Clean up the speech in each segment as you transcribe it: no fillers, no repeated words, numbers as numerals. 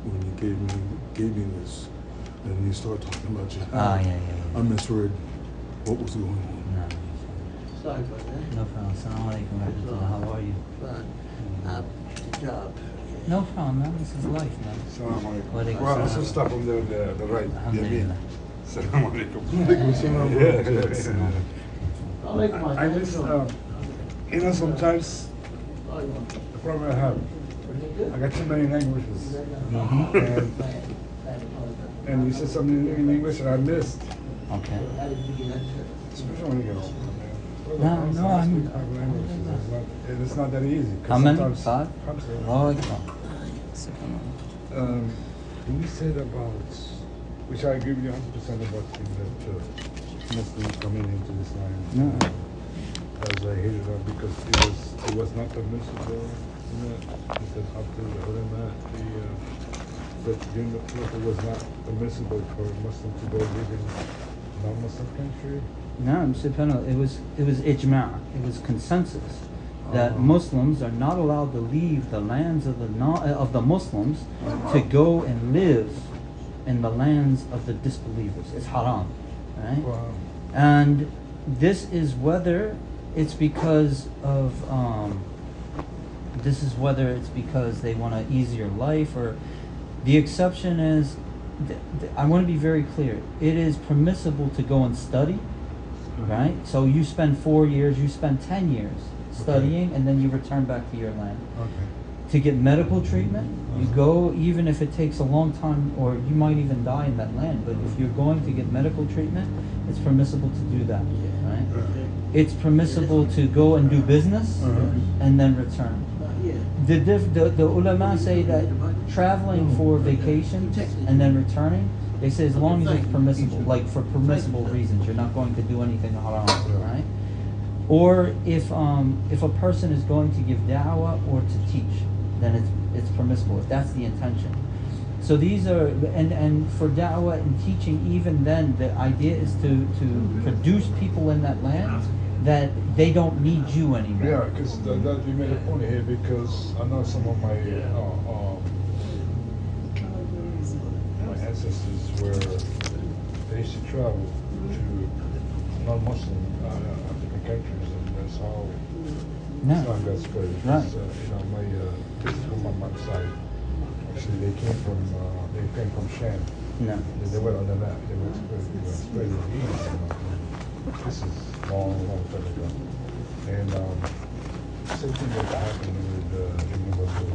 when you gave me this, and you start talking about jihad. Yeah. I misread what was going on. No. Sorry about that. No problem. Assalamu alaikum wa rahmatullah. How are you? Fine. Job. No problem, man. This is life, man. Assalamu alaikum. Wa alaikum Well, salam. let's stop from the right. Alhamdulillah. Assalamu alaikum. I'll make my I miss, sometimes the problem I have, I got too many languages. And you said something in English and I missed. Okay. Especially when you get older. No, I'm. It's not that easy. How many? Sometimes- 5? I'm sorry. Allahu Akbar. You said about, which I agree with you 100% about that Muslims coming into this land. As I hated it because it was not permissible. It said up to the ulama, that it was not permissible for a Muslim to go live in a non-Muslim country. No, subhanAllah, it was ijma', it was consensus that Muslims are not allowed to leave the lands of the Muslims to go and live in the lands of the disbelievers. It's haram, right? Wow. And this is whether it's because of they want an easier life, or the exception is. I want to be very clear. It is permissible to go and study. Right? So you spend 4 years, you spend 10 years studying, and then you return back to your land. Okay. To get medical treatment, you go, even if it takes a long time, or you might even die in that land, but if you're going to get medical treatment, it's permissible to do that. Right? It's permissible to go and do business and then return. The ulama say that traveling for vacation and then returning, they say as long as it's permissible, like for permissible reasons, you're not going to do anything haram, right? Or if a person is going to give da'wah or to teach, then it's permissible if that's the intention. So these are and for da'wah and teaching, even then the idea is to produce people in that land that they don't need you anymore. Yeah, because that you made a point here, because I know some of my ancestors were, they used to travel to non-Muslim African countries, and that's how Islam got spread. Right. My this is from my mom's side. Actually, they came from Sham. No. They went on the map. They were spread in the east. This is long time ago. And same thing that happened with the Universal.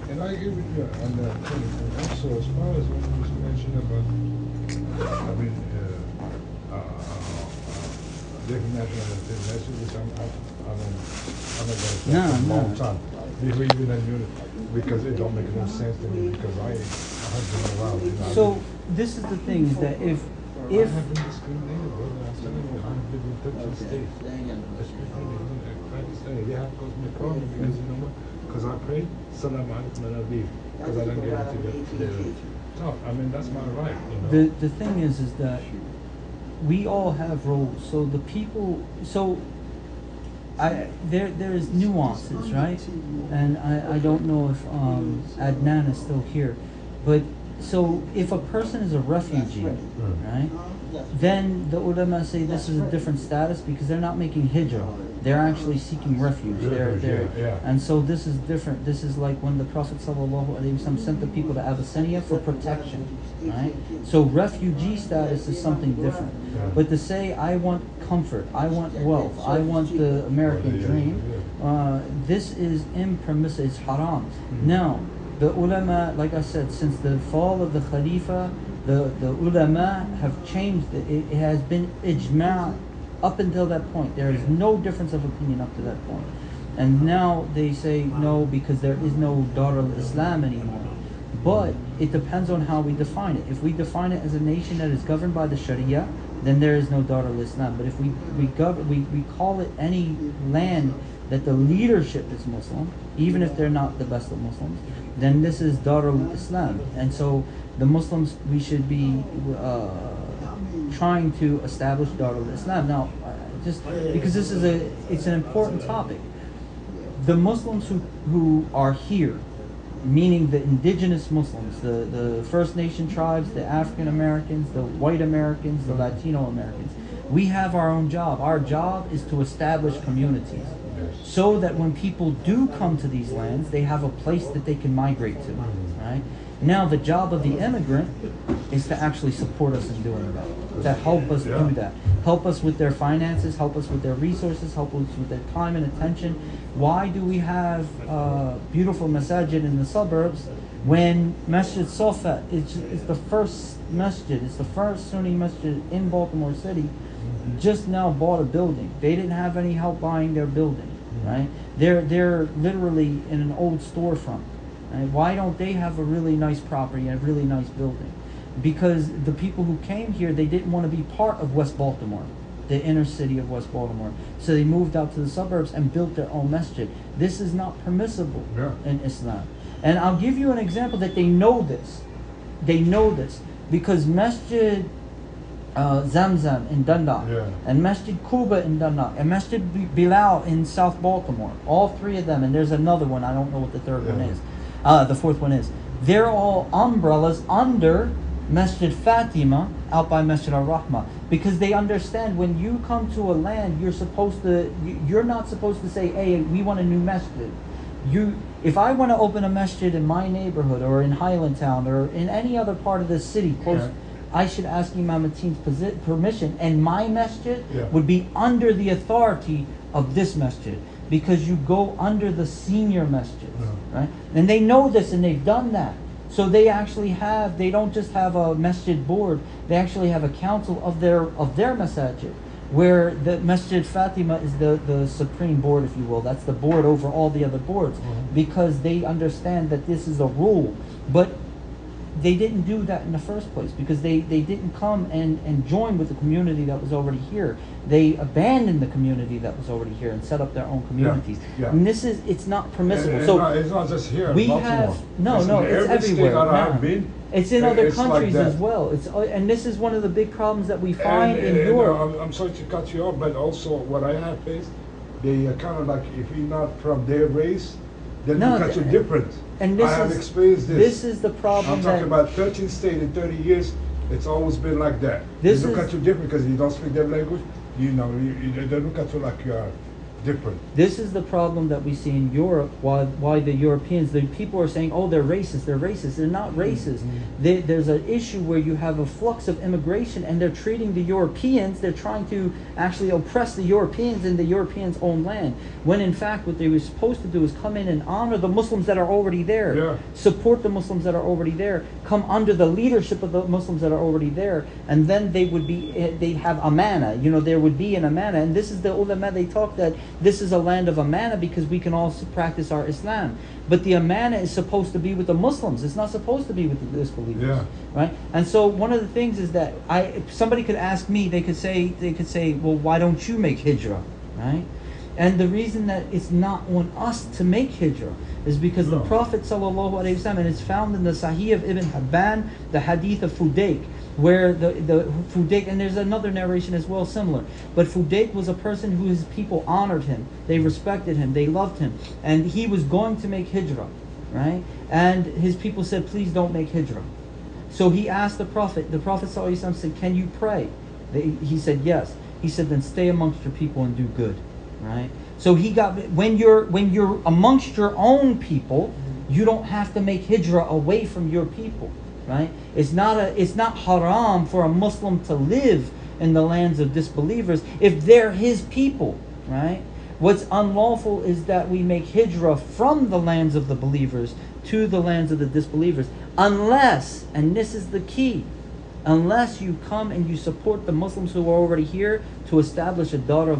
And I agree with you on that thing. And also, as far as when you mentioned about, different nationalities, which I'm not going to say for a long time. Before even I knew it, because it don't make no sense to me, because I have been around. So this is the thing, is that if I have been discriminated, brother. I'm telling you, I have lived in 13 states. Especially in Pakistan. They have caused me a problem because you know what? Because I prayed, Salam alaikum and I leave. Because I don't get into the tough. I mean, that's my right, you know. the thing is that we all have roles. So the people, there is nuances, right? And I don't know if Adnan is still here, but so if a person is a refugee, right, then the ulama say this is a different status because they're not making hijrah. They're actually seeking refuge. And so this is different. This is like when the Prophet ﷺ sent the people to Abyssinia for protection, right? So refugee status is something different. But to say I want comfort, I want wealth, I want the American dream, this is impermissible. It's haram. Now, the ulama, like I said, since the fall of the Khalifa, the ulama have changed it. It has been ijma' up until that point. There is no difference of opinion up to that point. And now they say no, because there is no Dar al-Islam anymore. But it depends on how we define it. If we define it as a nation that is governed by the Sharia, then there is no Dar al-Islam. But if we call it any land that the leadership is Muslim, even if they're not the best of Muslims, then this is Dar al-Islam. And so the Muslims, we should be trying to establish Dar al-Islam. Now, just because it's an important topic. the Muslims who are here, meaning the indigenous Muslims, the First Nation tribes, the African Americans, the white Americans, the Latino Americans, we have our own job. Our job is to establish communities so that when people do come to these lands, they have a place that they can migrate to, right? Now, the job of the immigrant is to actually support us in doing that, to help us do that, help us with their finances, help us with their resources, help us with their time and attention. Why do we have beautiful masjid in the suburbs when Masjid Sofa is the first masjid, it's the first Sunni masjid in Baltimore City, just now bought a building. They didn't have any help buying their building, right? They're literally in an old storefront. Right? Why don't they have a really nice property and a really nice building? Because the people who came here, they didn't want to be part of West Baltimore, the inner city of West Baltimore. So they moved out to the suburbs and built their own masjid. This is not permissible in Islam. And I'll give you an example that they know this. They know this because Masjid Zamzam in Dundalk, and Masjid Kuba in Dundalk, and Masjid Bilal in South Baltimore, all three of them, and there's another one, I don't know what the third one is, the fourth one is. They're all umbrellas under Masjid Fatima out by Masjid Al-Rahma, because they understand when you come to a land, you're not supposed to say, hey, we want a new masjid. If I want to open a masjid in my neighborhood or in Highlandtown or in any other part of the city close, I should ask Imam Ateen's permission, and my masjid would be under the authority of this masjid, because you go under the senior masjid, right? And they know this, and they've done that. So they actually they don't just have a masjid board, they actually have a council of their masjid, where the Masjid Fatima is the supreme board, if you will. That's the board over all the other boards, because they understand that this is a rule. But they didn't do that in the first place, because they didn't come and join with the community that was already here. They abandoned the community that was already here and set up their own communities. And it's not permissible. So it's not just here. We Baltimore. It's everywhere. It's in other countries like as well. And this is one of the big problems that we find in Europe. I'm sorry to cut you off, but also what I have faced, they are kind of like, if you're not from their race, then look at you different. And I have experienced this. This is the problem. I'm talking about 13 states in 30 years. It's always been like that. They look at you different because you don't speak their language. They look at you like you are different. This is the problem that we see in Europe. Why the Europeans, the people are saying, oh, they're racist. They're racist. They're not racist. There's an issue where you have a flux of immigration, and they're treating the Europeans. They're trying to actually oppress the Europeans in the Europeans' own land. When in fact, what they were supposed to do is come in and honor the Muslims that are already there, support the Muslims that are already there, come under the leadership of the Muslims that are already there, and then they'd have amana. There would be an amana, and this is the ulama. They talk that this is a land of amana because we can also practice our Islam. But the amana is supposed to be with the Muslims. It's not supposed to be with the disbelievers, right? And so one of the things is that somebody could ask me, they could say, well, why don't you make hijrah, right? And the reason that it's not on us to make hijrah is because the Prophet ﷺ, and it's found in the Sahih of Ibn Hibban, the hadith of Fudayk, where the Fudayk, and there's another narration as well similar, but Fudayk was a person who his people honored him, they respected him, they loved him, and he was going to make hijrah, right? And his people said, please don't make hijrah. So he asked the Prophet ﷺ said, can you pray? He said yes. He said, then stay amongst your people and do good, right? So when you're amongst your own people, you don't have to make hijrah away from your people, right? It's not haram for a Muslim to live in the lands of disbelievers if they're his people, right? What's unlawful is that we make hijrah from the lands of the believers to the lands of the disbelievers, unless, and this is the key, unless you come and you support the Muslims who are already here to establish a dar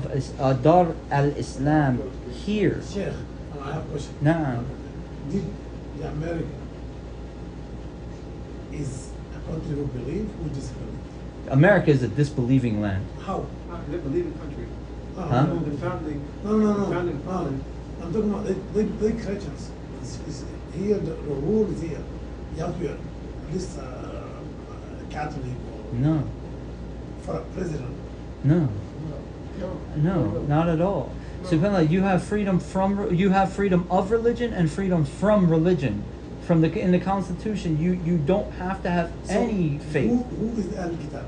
al-Islam here. Sheikh, I have a question. Nah. Did the America is a country who believe or disbelieve? America is a disbelieving land. How? They believe in country. Huh? The founding. No. I'm talking about they Christians. Here the rule is here. You have to be at least Catholic or No. for a president. No, not at all. Subhanallah, you have freedom of religion and freedom from religion. In the Constitution, you don't have to have any faith. Who is Al Kitab?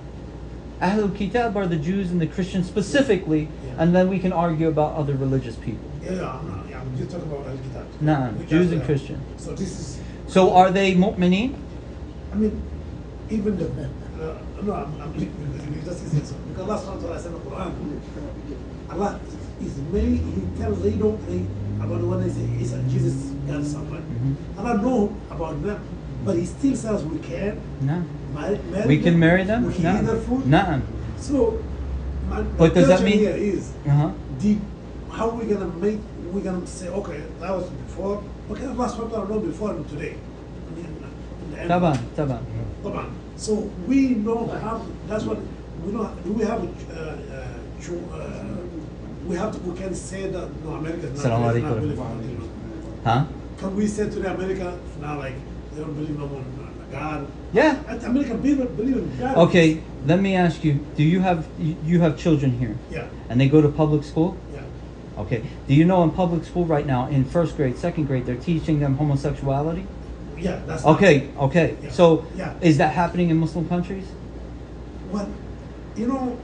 Ahlul Kitab are the Jews and the Christians specifically, and then we can argue about other religious people. I'm just talking about Al Kitab. Nah, Jews and Christians. So this is. So are they mu'mineen? I mean, even the no, I'm just saying so because Allah subhanahu wa ta'ala said in the Quran, Allah is many. He tells they don't about when they say Isa, Jesus, God, somebody. Allah know about them, but He still says we can. No. Marry We can marry them? We can eat their food. No. So, But does that question mean- here is Uh-huh. how are we gonna make? We're gonna say okay, that was before. Okay, Allah subhanahu wa ta'ala know before and today. I mean, in the end. Taban. Taban. So we know how. That's what we know. Do we have we can say that no, America is not Assalamu believe in alaikum. God. Huh? Can we say today America now like they don't believe no more in God? Yeah. American people believe in God. Okay, let me ask you, do you have children here? Yeah. And they go to public school? Yeah. Okay. Do you know in public school right now, in first grade, second grade, they're teaching them homosexuality? Yeah. That's Okay. Yeah. So Yeah. is that happening in Muslim countries? Well, you know.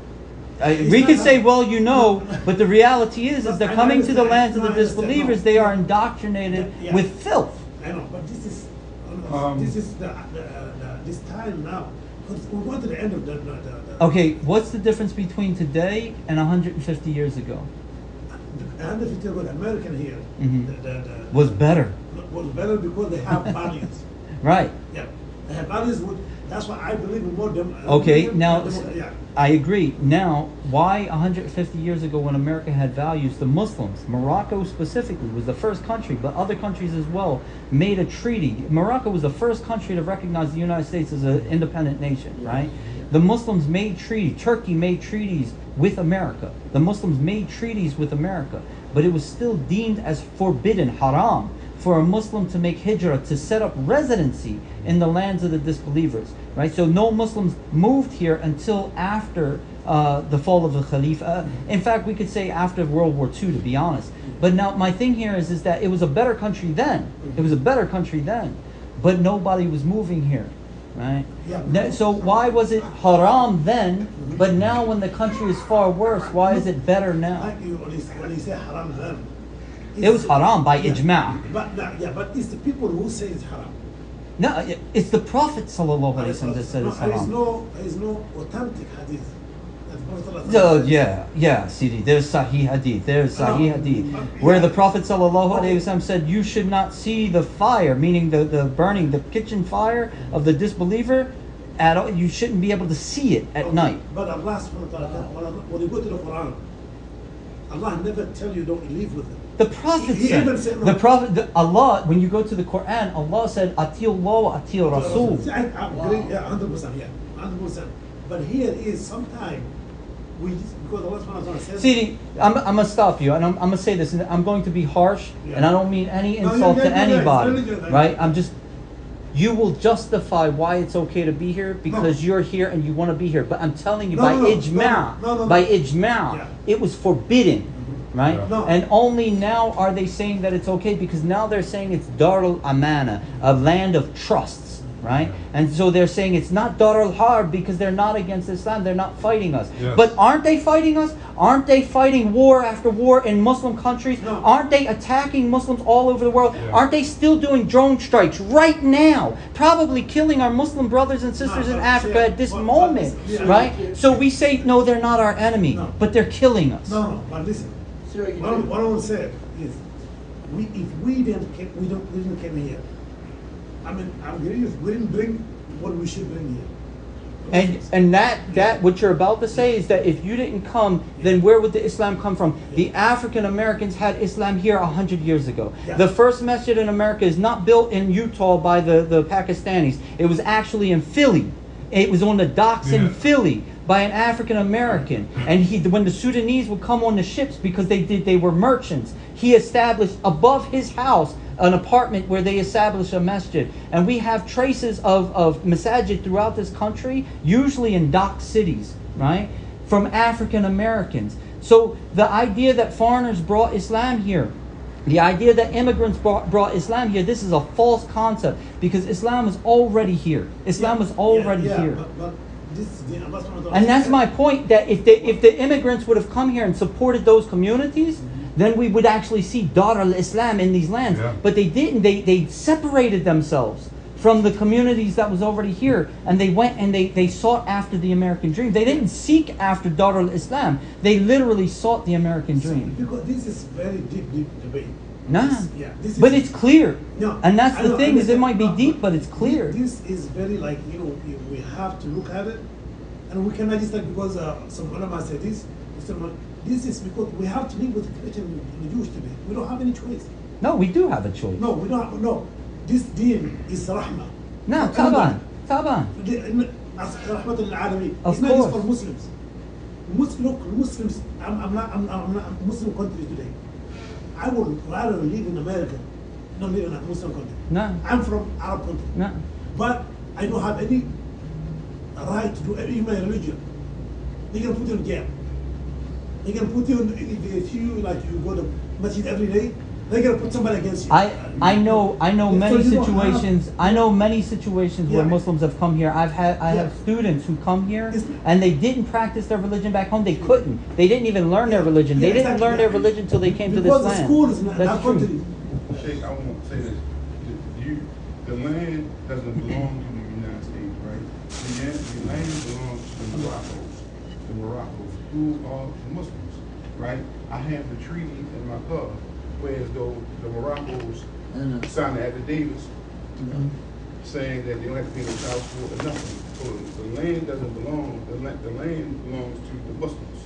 We could say, well, you know, but the reality is they're I coming to the understand. lands of the No, I understand. disbelievers. No. They are indoctrinated Yeah. with filth. I know, but this is this time now. Because we're going to the end of the Okay, what's the difference between today and 150 years ago? And if you tell the American here, Mhm. Was better. was better because they have values. Right. Yeah, they have values. That's why I believe in more them. Okay, now yeah. I agree. Now, why 150 years ago when America had values, the Muslims, Morocco specifically, was the first country, but other countries as well, made a treaty. Morocco was the first country to recognize the United States as an independent nation, right? The Muslims made treaties. Turkey made treaties with America. The Muslims made treaties with America, but it was still deemed as forbidden, haram, for a Muslim to make hijrah, to set up residency in the lands of the disbelievers, right? So no Muslims moved here until after the fall of the Khalifa. In fact, we could say after World War II, to be honest. But now my thing here is that it was a better country then. It was a better country then, but nobody was moving here, right? Yeah. So why was it haram then, but now when the country is far worse, why is it better now? Like you when you say haram then. It was haram by ijma'. But it's the people who say it's haram. No, it's the Prophet sallallahu alaihi wasallam that said it's There haram. is no authentic hadith. So yeah, Sidi. There's Sahih Hadith. There's Sahih Hadith, where the Prophet sallallahu alaihi wasallam said, "You should not see the fire," meaning the burning, the kitchen fire of the disbeliever. At all, you shouldn't be able to see it at night. But Allah subhanahu wa ta'ala, when you go to the Quran, Allah never tell you don't live with it. The Prophet He said, even said no. the Prophet, Allah, when you go to the Quran, Allah said, "Ati Allah wa ati Rasul." I agree, 100%, 100%. But here is sometimes because Allah subhanahu wa ta'ala says. See, I'm gonna stop you, and I'm gonna say this, and I'm going to be harsh, and I don't mean any insult to anybody, right? You will justify why it's okay to be here because you're here and you want to be here. But I'm telling you, by ijma', it was forbidden, right? No. And only now are they saying that it's okay because now they're saying it's Darul Amana, a land of trusts. Right? And so they're saying it's not Darul Harb because they're not against Islam, they're not fighting us. Yes. But aren't they fighting us? Aren't they fighting war after war in Muslim countries? No. Aren't they attacking Muslims all over the world? Yeah. Aren't they still doing drone strikes right now? Probably killing our Muslim brothers and sisters in Africa at this moment, right? So we say, no, they're not our enemy, No. but they're killing us. No, but listen. Sir, you What I want to say is, if we didn't come here. I mean, I'm agreeing. We didn't bring what we should bring here. And that what you're about to say is that if you didn't come, then where would the Islam come from? The African Americans had Islam here 100 years ago. Yeah. The first masjid in America is not built in Utah by the Pakistanis. It was actually in Philly. It was on the docks in Philly by an African American. And when the Sudanese would come on the ships because they were merchants, he established above his house an apartment where they established a masjid. And we have traces of masajid throughout this country, usually in dock cities, right? From African Americans. So the idea that foreigners brought Islam here, the idea that immigrants brought Islam here, this is a false concept because Islam was already here. Islam was already here. But this is the Allah subhanahu wa ta'ala And that's said- my point, that if the immigrants would have come here and supported those communities, then we would actually see Dar al-Islam in these lands. Yeah. But they didn't. They separated themselves from the communities that was already here, and they went and they sought after the American dream. They didn't seek after Dar al-Islam. They literally sought the American dream. Because this is very deep debate. Nah. This But is- it's clear. No, And that's I the know, thing, I is it understand. might be No, deep, but it's clear. This is very like, we have to look at it, and we cannot just like, because some ulama said this is because we have to live with the Christian and the Jewish today. We don't have any choice. No, we do have a choice. No, we don't have, no. This deen is rahmah. No, For taban. everybody. Taban. Rahmat al-alamin. Of It's not just course. for Muslims. Muslims, I'm not a Muslim country today. I would rather live in America than live in a Muslim country. No. I'm from Arab country. No. But I don't have any right to do any my religion. They can put you in jail. They can put you in, if you like you go to masjid every day, they can put somebody against you. I know So many you don't situations. have- I know many situations where Yeah. Muslims have come here. I Yeah. have students who come here It's- and they didn't practice their religion back home. They couldn't. They didn't even learn their religion. They Yeah, didn't exactly. learn their religion until they came to this because the land. schools in that That's true. country. Sheikh, I want to say this. The land doesn't belong to the United States, right? The land belongs to the Moroccos. The Moroccos, who are Muslims, right? I have the treaty in my car, whereas though the Moroccos signed the affidavits saying that they don't have to pay no child support or nothing. So the land doesn't belong, the land belongs to the Muslims.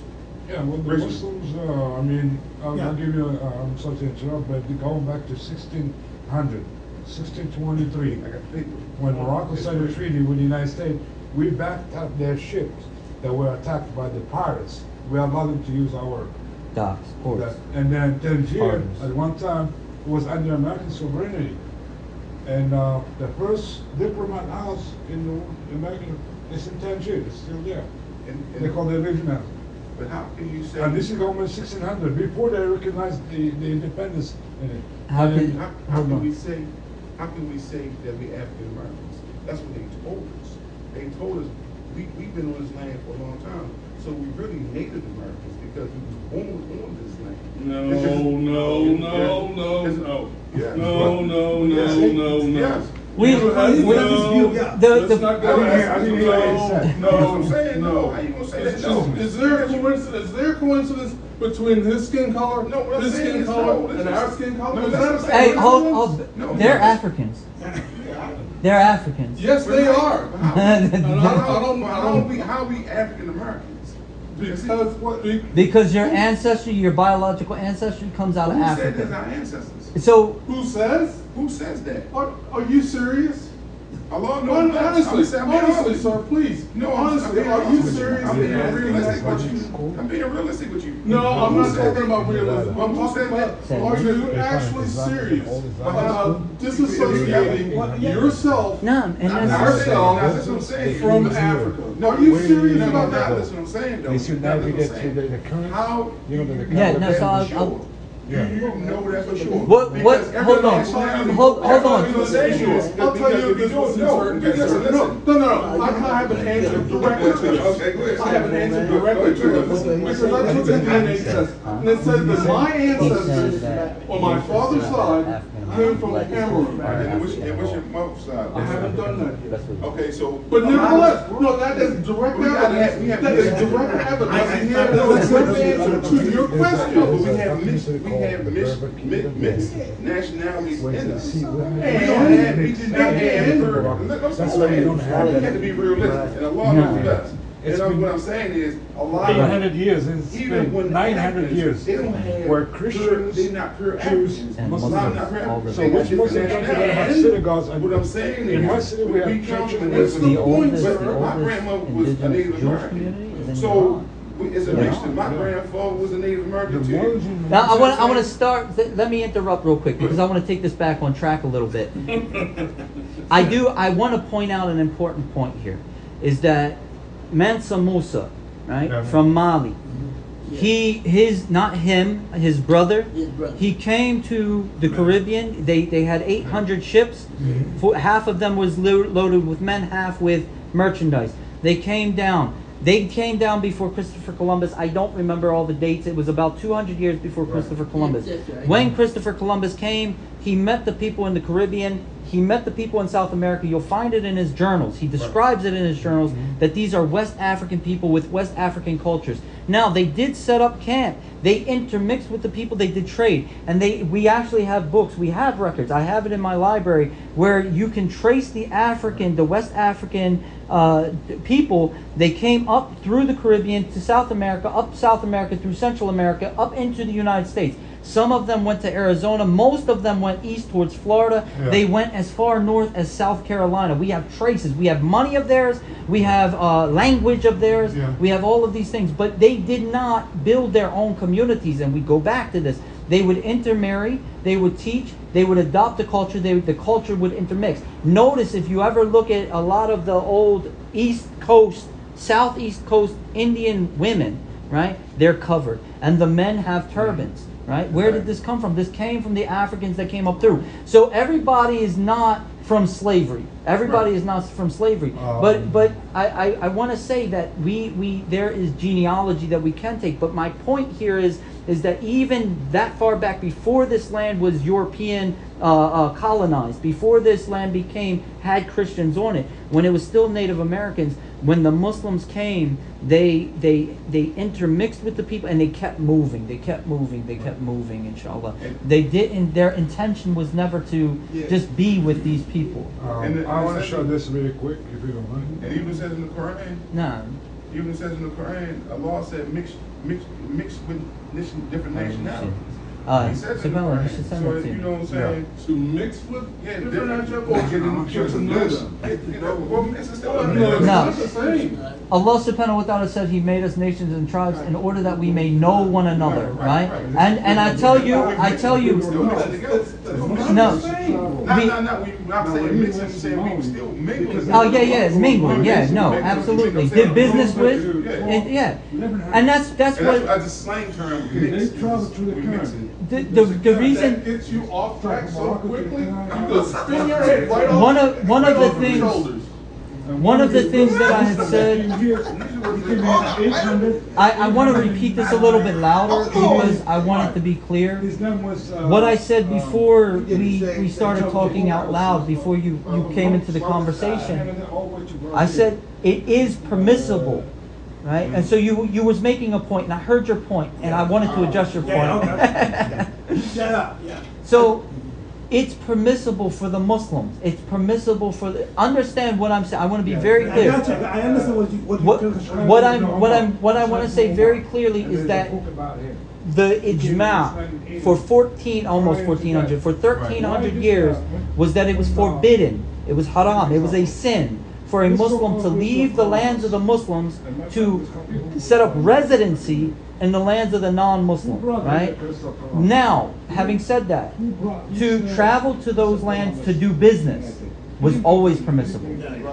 Yeah, well, the Originally. Muslims, I mean, I'll Yeah. give you, I'm sorry to interrupt, but going back to 1600, 1623, I got paper. when Morocco signed a treaty with the United States, we backed up their ships that were attacked by the pirates. We allowed them to use our Docs, of course. and then Tangier, Pardons. at one time, was under American sovereignty. And the first diplomat house in the American is in Tangier, it's still there. They call it Regiment. But how can you say? And this is going 1600, before they recognized the independence in it. How And- could- How hold can on. we say that we African Americans? That's what they told us. They told us we've been on this land for a long time, so we really Native Americans because we was born on this land. No. Yes. Yes. We- You have- we- no, yeah. the- let's the- not I go didn't hear- there. I didn't hear what you said. No, That's what I'm saying. No. How you gonna say that? No. Is there a coincidence? Is there a coincidence between his skin color, No, what I'm his saying skin is color, no, and listen. our skin color? No, Is that's that a what I'm saying. Hey, hold, coincidence? hold. No, They're no. Africans. They're Africans. Yes, they are. How we African Americans? Because what? Because your ancestry, your biological ancestry comes out of Who said that's Africa. our ancestors? So, Who says? Who says that? Are you serious? Allah knows best. Honestly, I'm being honestly, honest. sir, please. No, honestly, being are honest you with serious? I'm being in asking realistic that with question? you. I'm being realistic with you. No, I'm Who not said talking that? about realism. I'm Who talking said about, that? are you actually serious about disassociating yourself no, and Nah, that's, that's what I'm saying. from Listen. Africa? No, Are you wait, serious no, about no, that? That's what I'm saying, though. They should That's what I'm navigate saying. through the currents. How You know, do the you Yeah, know no, that so I'll- for sure? I'll- Do you know that for sure? What- Because hold every on. nationality- Hold on. That's what I'm saying is, I'll tell because you if this don't was know, certain. listen. No. I have an answer directly to this. Okay, go ahead. I have an answer directly to this. Because I took the DNA test, and it says that my ancestors on my father's side came from Cameroon. And what's your mother's side? I haven't done that yet. Okay, so. But nevertheless, no, that is direct We have- evidence. we have- That is direct evidence. That's a direct answer to your But question. we have mixed nationalities in us. We And- don't have, we did not have. That's That's why why we don't have we that. have to be realistic, and Allah knows best. It's And been what I'm saying is, a lot of 800 years, it's even been when 900 Africans, years, they don't have where pure- Christians, they're not pure Jews, Africans. and Muslims, Islam not pure all Africans. so They which got Muslim different country gonna have nationalities. synagogues? And What I'm saying in is, my city we have come churches from and this- the oldest, but the my oldest grandmother was a indigenous Native Jewish American. community is in So, Iran. it's a Yeah. mixture. My grandfather was a Native American the too. ones in Now I want to start. Let me interrupt real quick because I want to take this back on track a little bit. I want to point out an important point here, is that Mansa Musa, right, Yeah. from Mali, Not him, his brother. His brother. He came to the Caribbean. They had 800 ships. Half of them was loaded with men, half with merchandise. They came down. They came down before Christopher Columbus. I don't remember all the dates. It was about 200 years before Christopher Columbus. That's right. When Christopher Columbus came, he met the people in the Caribbean. He met the people in South America. You'll find it in his journals. He describes it in his journals that these are West African people with West African cultures. Now, they did set up camp. They intermixed with the people. They did trade. And we actually have books. We have records. I have it in my library where you can trace the West African people. They came up through the Caribbean to South America, up South America through Central America, up into the United States. Some of them went to Arizona. Most of them went east towards Florida. Yeah. They went as far north as South Carolina. We have traces. We have money of theirs. We have language of theirs. Yeah. We have all of these things. But they did not build their own communities. And we go back to this. They would intermarry. They would teach. They would adopt the culture. The culture would intermix. Notice if you ever look at a lot of the old East Coast, Southeast Coast Indian women, right? They're covered. And the men have turbans. Right? Where did this come from? This came from the Africans that came up through. So everybody is not from slavery. Everybody is not from slavery. But I want to say that there is genealogy that we can take. But my point here is that even that far back before this land was European colonized, before this land had Christians on it, when it was still Native Americans, when the Muslims came, they intermixed with the people and they kept moving. They kept moving. They kept moving. Inshallah, they didn't. Their intention was never to just be with these people. I want to show this really quick, if you don't mind. And even says in the Quran, Nah. even says in the Quran, Allah said mix with different nationalities. He says in the Subhanallah, you Quran. should send So that to you you. know what I'm saying? To mix with different nationalities. No. It's the same. Allah subhanahu wa ta'ala said He made us nations and tribes in order that we may know one another, right? And I tell you, no. Not saying mixing, saying we still mingling. Oh yeah, mingling, yeah, no, absolutely. Did business with, yeah, and that's what As a slang term, mix. the reason. That gets you off track so quickly. You just spin your head right off. One of the over your things. shoulders. One of the things that I had said, I want to repeat this a little bit louder because I want it to be clear. What I said before we started talking out loud, before you came into the conversation, I said it is permissible, right? And so you was making a point, and I heard your point, and I wanted to adjust your point. So it's permissible for the Muslims. It's permissible for understand what I'm saying. I want to be very clear. I understand What I want to say very clearly is that the ijma for almost 1400, for 1300 years was that it was forbidden. It was haram. It was a sin for a Muslim to leave the lands of the Muslims to set up residency in the lands of the non-Muslim, right? Now, having said that, to travel to those lands to do business was always permissible.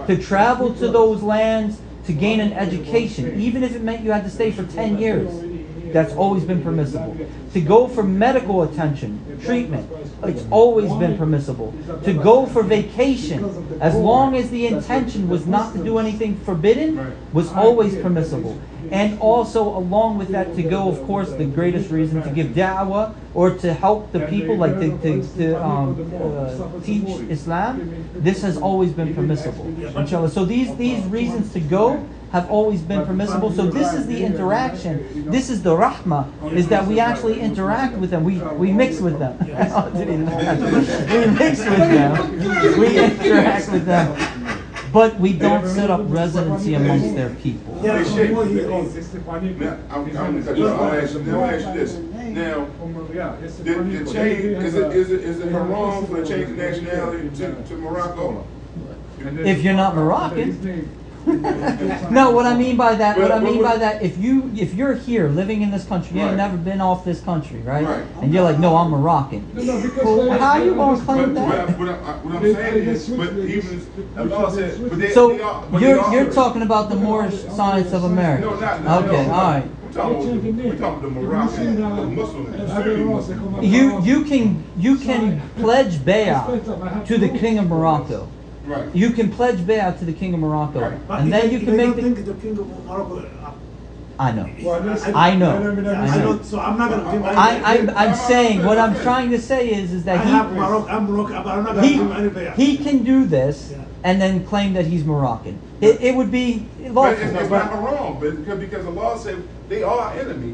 To travel to those lands to gain an education, even if it meant you had to stay for 10 years, that's always been permissible. To go for medical attention, treatment, it's always been permissible. To go for vacation, as long as the intention was not to do anything forbidden, was always permissible. And also, along with that, to go, of course, the greatest reason to give da'wah or to help the people, like to teach Islam, this has always been permissible. Inshallah. So these reasons to go have always been permissible. So this is the interaction. This is the rahmah, is that we actually interact with them. We mix with them. We mix with them. We interact with them. But we don't set up residency amongst their people. Now, I'm gonna ask you this. Now, the change, is it haram for the change of nationality to Morocco? If you're not Moroccan. No, what I mean by that, if you're here living in this country, you ain't never been off this country, right? And you're like, no, I'm Moroccan. Well, how are you gonna claim that? What I'm saying is, but even Allah said, So you're talking about the Moorish science of America. No, not okay, all right. I'm we're talking the Moroccan, the Muslim, the Syrian Muslim. You can pledge bay'ah to the king of Morocco. Right. You can pledge bay'ah to the king of Morocco, Right. and then you can make think the king of Morocco. I know. I I know. I don't. So I'm not gonna give. I'm saying what I'm trying to say is I that have Morocco. I'm Moroccan, but I'm not gonna give any bay'ah. he can do this Yeah. and then claim that he's Moroccan. It would be But lawful. it's not wrong, because the law said they are enemy.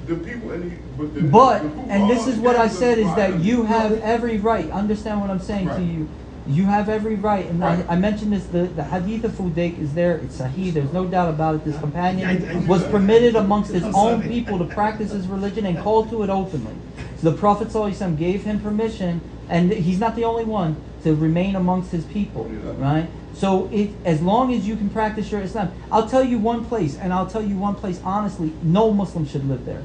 The people in the But, the people and this are is what I against said, us is are that enemy. you have every right. Understand what I'm saying to Right. you. You have every right, and Right. I mentioned this. The hadith of Fudayk is there. It's sahih. There's no doubt about it. This companion was permitted amongst his own people to practice his religion and call to it openly. So the Prophet ﷺ gave him permission, and he's not the only one, to remain amongst his people, right? So as long as you can practice your Islam, I'll tell you one place, and I'll tell you one place honestly. No Muslim should live there.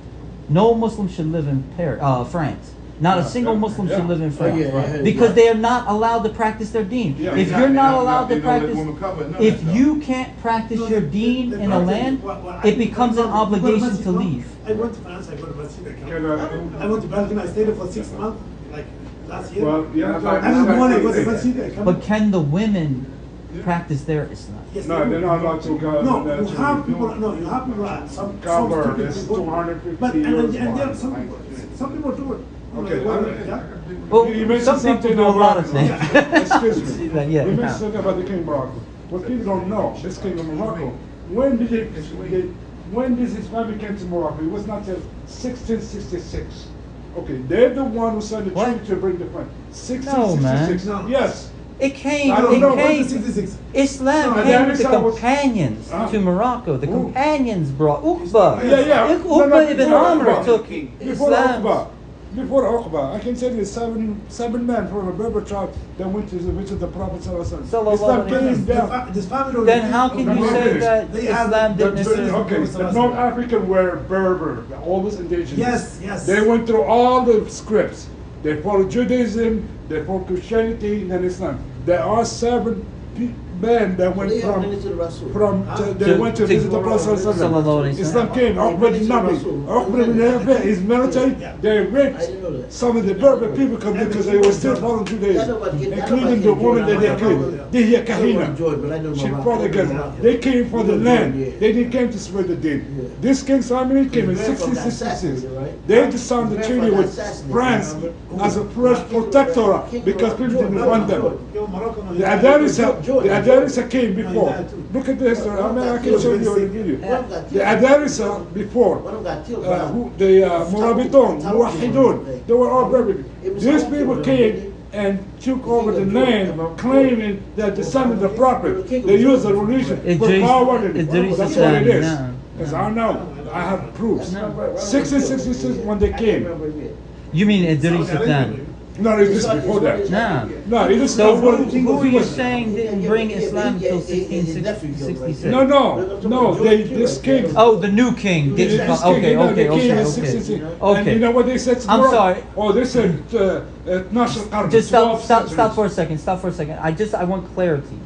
No Muslim should live in France. Not a single Muslim should live in France, because they are not allowed to practice their deen. Yeah, If yeah, you're not yeah, allowed they to don't let practice, women cover none of if that you can't practice your deen in a land, it becomes an obligation to leave. I went to France. I went to masjid. Can I went to Belgium. I stayed there for 6 months, like last year. Well, yeah, Every morning I go to masjid. I come. But can the women practice their Islam? Yes, No, they they're do. not allowed to go. No, you have people. No, you have people. Some Cover, stupid it's people. 250 But and euros there are fine. some people do it. Okay, Yeah. Well, You mentioned some people something do a lot about- of things. Excuse me. Yeah, You yeah. mentioned something about the king of Morocco. What people don't know, this king of Morocco, when did his family came to Morocco? It was not till 1666. Okay, they're the one who signed the What? treaty to bring the French. No, man. 1666. No. Yes. It came. I don't know, It when came. 66. Islam No, came with the that was- companions to Morocco. The Who? companions brought Uqba. Yeah. Uqba ibn Amr Uqba. took Before Islam. Uqba. Before Uqba, I can tell you seven men from a Berber tribe that went to visit the Prophet Sallallahu Islam alaihi came This down. this family don't Then think- how can you Okay. say that They have Islam the- didn't necessarily? Okay, the North African were Berber, all those indigenous. Yes, yes. They went through all the scripts. They followed Judaism, they followed Christianity, and then Islam. There are seven men that went They have from minister Rasul. they went to visit the Prophet. Sallallahu alaihi wasallam. Islam came. Uqba did nothing. Uqba ibn Abi, his military, they raped I didn't know that. some of the Berber people because they were still following Judaism, including the woman that they killed. Dihya Kahina. She fought against them. They came for the land. They didn't come to spread the deen. This king's family came in 1666. They signed the treaty with France as a French protectorate because people didn't want them. The Adarisa came before. Look at the history. I mean, I can show you in the video. The Adarisa before, the Murabiton, Muwahidun, they were all Berber. These people came and took over the land, claiming that the son of the prophet. They used the religion for power. That's what it is. Because I know, I have proofs. 1666 when they came. You mean Idris Ibn? No, it is before that. Nah. No, it is So before. who you're saying didn't bring Islam until 1666? No, this king. Oh, the new king didn't come. Okay. And you know what they said to I'm Morocco? sorry. Oh, they said, National Qarn. Just stop for a second. Stop for a second. I want clarity.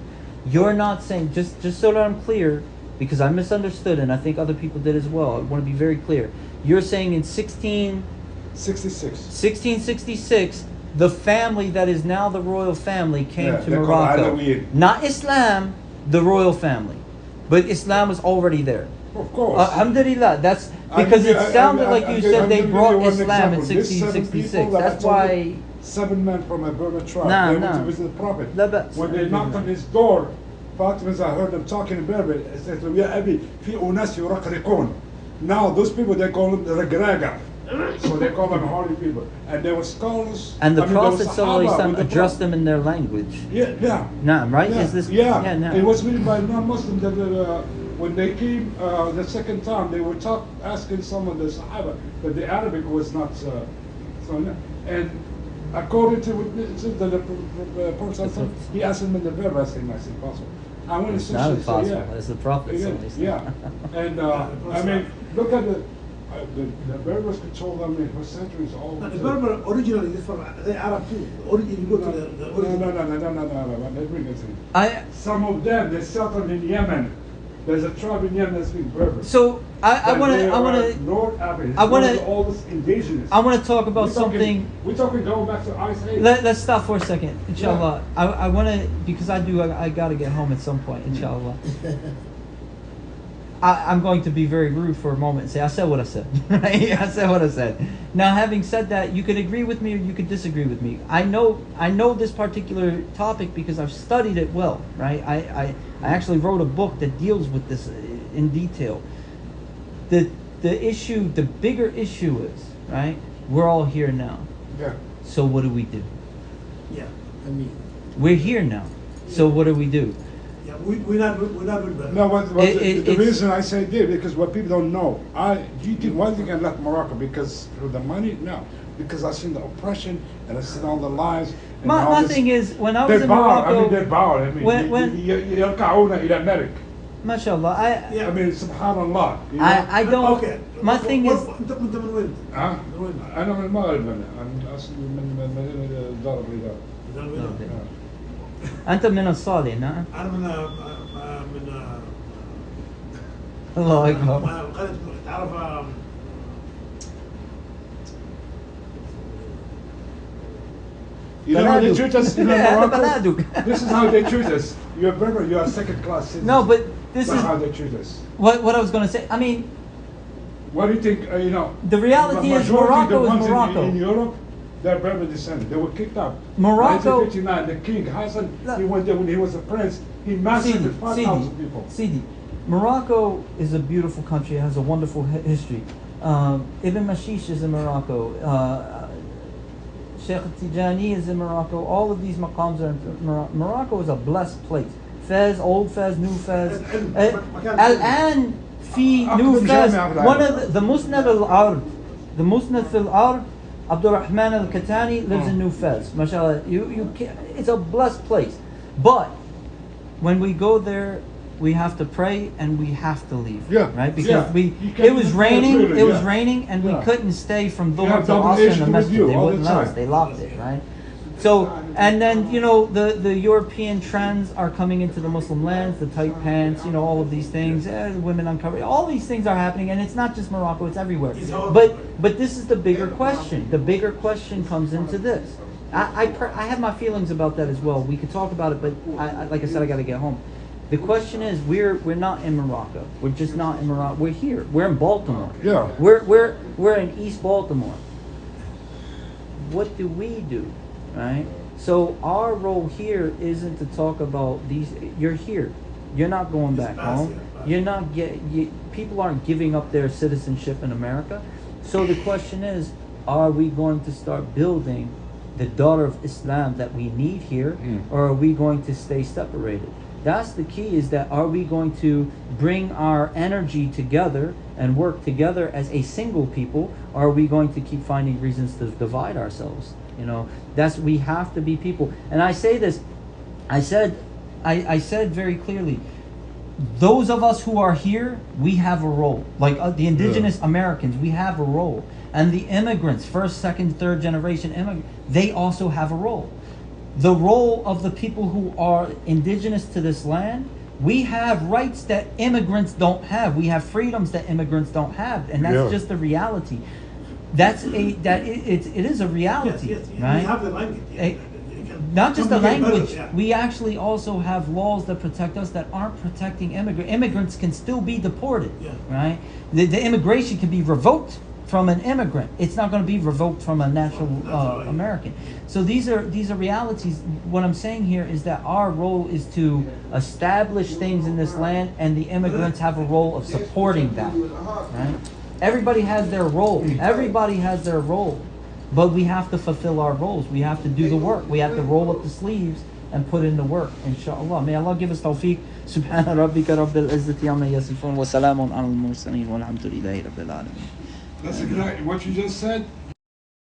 You're not saying, just so that I'm clear, because I misunderstood and I think other people did as well. I want to be very clear. You're saying in 1666, the family that is now the royal family came to they're called Morocco. Alawiyyin. Not Islam, the royal family. But Islam was already there. Of course. Alhamdulillah. That's because it sounded like you said they brought Islam in 1666. That's why. 7 men from a Berber tribe. Nah, they went nah. to visit the Prophet. لا بأس. When they knocked on his door, Fatima, I heard them talking in Berber. I said, "Ya Abi, fi unas yuraqriqun." Now those people they call them the Regraga. So they call them holy people. And there were scholars. And the I mean, there Prophet was Sahaba with ﷺ the addressed Prophet. them in their language. Yeah. Nah, right? Yeah, Is this? yeah. It was written by non-Muslims that when they came the second time, they were asking some of the Sahaba, but the Arabic was not so. And according to the Prophet, he asked him in the Berber, I said, impossible. I went It's to not say, impossible. yeah. It's the Prophet. Yeah. And I mean, look at the Berbers controlled them for centuries. All The Berber originally is from the Arab too. You go to the origin. No. Let me get I Some of them, they settled in Yemen. There's a tribe in Yemen that speaks Berber. so I wanna- They I wanna- are North Africa. I wanna- All this indigenous. I want to talk about We're talking- something. We're talking going back to Ice Age. Let's stop for a second, inshallah. I want to, because I got to get home at some point, inshallah. I'm going to be very rude for a moment and say, I said what I said, right? I said what I said. Now, having said that, you could agree with me or you could disagree with me. I know this particular topic because I've studied it well, right? I actually wrote a book that deals with this in detail. The issue, the bigger issue is, right? We're all here now. Yeah. So what do we do? Yeah, I mean, We're here now. So what do we do? yeah, we're not doing better. No, the It's- reason I say this because what people don't know, one thing I left Morocco because for the money, no, because I seen the oppression and I seen all the lies. And all My this. thing is, when I was They in bow. Morocco, they bow. I mean, when- يركعون إلى الملك. mashallah, Yeah. I mean, subhanallah. You know? I don't. Okay. My thing is, انت من وين؟ ها؟ من وين؟ أنا من المغرب أنا أصلي من مدينة دار البيضاء. من وين؟ أنت من الصالح، نعم. انا من الله أكبر. قرية تعرف You know how they treat us in Yeah, Morocco? Baladuk. This is how they treat us. You're Berber, you are second class citizen. No, but this That's is how they treat us. what I was going to say. I mean, What do you think, you know? The reality the is majority of Morocco the is ones Morocco. In Europe, they're Berber descended. They were kicked out. Morocco- 1959, the king, Hassan, Look. he went there when he was a prince. He massacred 5,000 people. Sidi. Morocco is a beautiful country. It has a wonderful history. Ibn Mashish is in Morocco. Sheikh Tijani is in Morocco. All of these maqams are in Morocco. Morocco is a blessed place. Fez, Old Fez, New Fez. Al-An fi New Fez. One of the Musnad al-Ard. The Musnad fil-Ard, Abdul Rahman al-Katani lives in New Fez. MashaAllah. It's a blessed place. But when we go there, we have to pray and we have to leave. Yeah, Right? Because yeah. You can't it was even raining. really, It was yeah. raining, and we Yeah. couldn't stay from You Dhuhr have to Asr in domination the with masjid. you They all the wouldn't let us. time. They locked it. Right? So, and then the European trends are coming into the Muslim lands. The tight pants, all of these things. Women uncovered. All these things are happening, and it's not just Morocco. It's everywhere. But this is the bigger question. The bigger question comes into this. I have my feelings about that as well. We could talk about it, but like I said, I got to get home. The question is, we're not in Morocco. We're just not in Morocco. We're here. We're in Baltimore. Yeah. We're in East Baltimore. What do we do, right? So our role here isn't to talk about these. You're here. You're not going back home. You're not people aren't giving up their citizenship in America. So the question is, are we going to start building the daughter of Islam that we need here, or are we going to stay separated? That's the key, is that are we going to bring our energy together and work together as a single people, or are we going to keep finding reasons to divide ourselves? We have to be people. And I say this, I said very clearly, those of us who are here, we have a role. Like the indigenous Americans, we have a role. And the immigrants, first, second, third generation immigrants, they also have a role. The role of the people who are indigenous to this land, we have rights that immigrants don't have. We have freedoms that immigrants don't have, and that's just the reality. It is a reality, yes, right? We have the language. Not just the language. Yeah. We actually also have laws that protect us that aren't protecting immigrants. Immigrants can still be deported, right? The immigration can be revoked from an immigrant. It's not going to be revoked from a natural American. So these are realities. What I'm saying here is that our role is to establish things in this land, and the immigrants have a role of supporting that. Right? Everybody has their role. Everybody has their role. But we have to fulfill our roles. We have to do the work. We have to roll up the sleeves and put in the work. Inshallah. May Allah give us tawfiq. Subhana rabbika rabbil izzati amma yasifun wa salamun ala al-mursaleen walhamdulillahi rabbil alamin. That's exactly what you just said.